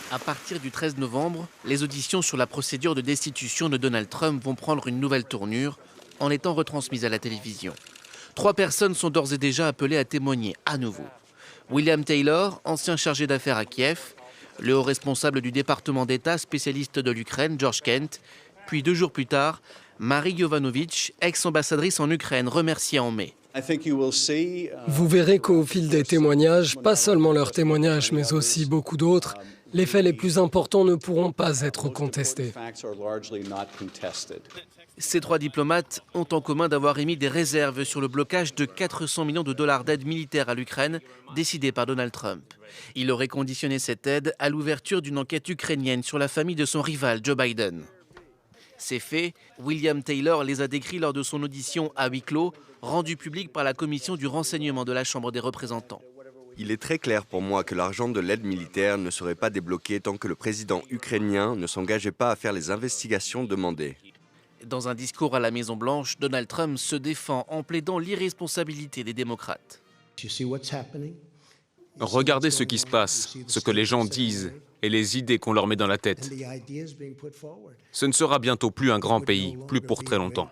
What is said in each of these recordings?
À partir du 13 novembre, les auditions sur la procédure de destitution de Donald Trump vont prendre une nouvelle tournure en étant retransmises à la télévision. 3 personnes sont d'ores et déjà appelées à témoigner à nouveau. William Taylor, ancien chargé d'affaires à Kiev, le haut responsable du département d'État spécialiste de l'Ukraine, George Kent, puis 2 jours plus tard, Marie Yovanovitch, ex-ambassadrice en Ukraine, remerciée en mai. Vous verrez qu'au fil des témoignages, pas seulement leurs témoignages, mais aussi beaucoup d'autres, les faits les plus importants ne pourront pas être contestés. Ces 3 diplomates ont en commun d'avoir émis des réserves sur le blocage de 400 millions de dollars d'aide militaire à l'Ukraine, décidé par Donald Trump. Il aurait conditionné cette aide à l'ouverture d'une enquête ukrainienne sur la famille de son rival Joe Biden. Ces faits, William Taylor les a décrits lors de son audition à huis clos, rendue publique par la commission du renseignement de la Chambre des représentants. Il est très clair pour moi que l'argent de l'aide militaire ne serait pas débloqué tant que le président ukrainien ne s'engageait pas à faire les investigations demandées. Dans un discours à la Maison-Blanche, Donald Trump se défend en plaidant l'irresponsabilité des démocrates. Regardez ce qui se passe, ce que les gens disent et les idées qu'on leur met dans la tête. Ce ne sera bientôt plus un grand pays, plus pour très longtemps.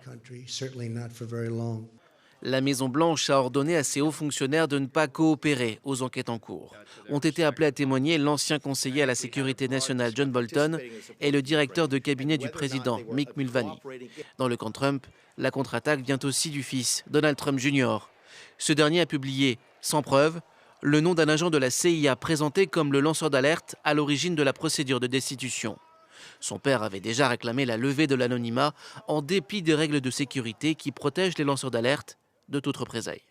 La Maison-Blanche a ordonné à ses hauts fonctionnaires de ne pas coopérer aux enquêtes en cours. Ont été appelés à témoigner l'ancien conseiller à la sécurité nationale John Bolton et le directeur de cabinet du président Mick Mulvaney. Dans le camp Trump, la contre-attaque vient aussi du fils, Donald Trump Jr. Ce dernier a publié, sans preuve, le nom d'un agent de la CIA présenté comme le lanceur d'alerte à l'origine de la procédure de destitution. Son père avait déjà réclamé la levée de l'anonymat en dépit des règles de sécurité qui protègent les lanceurs d'alerte de toute représailles.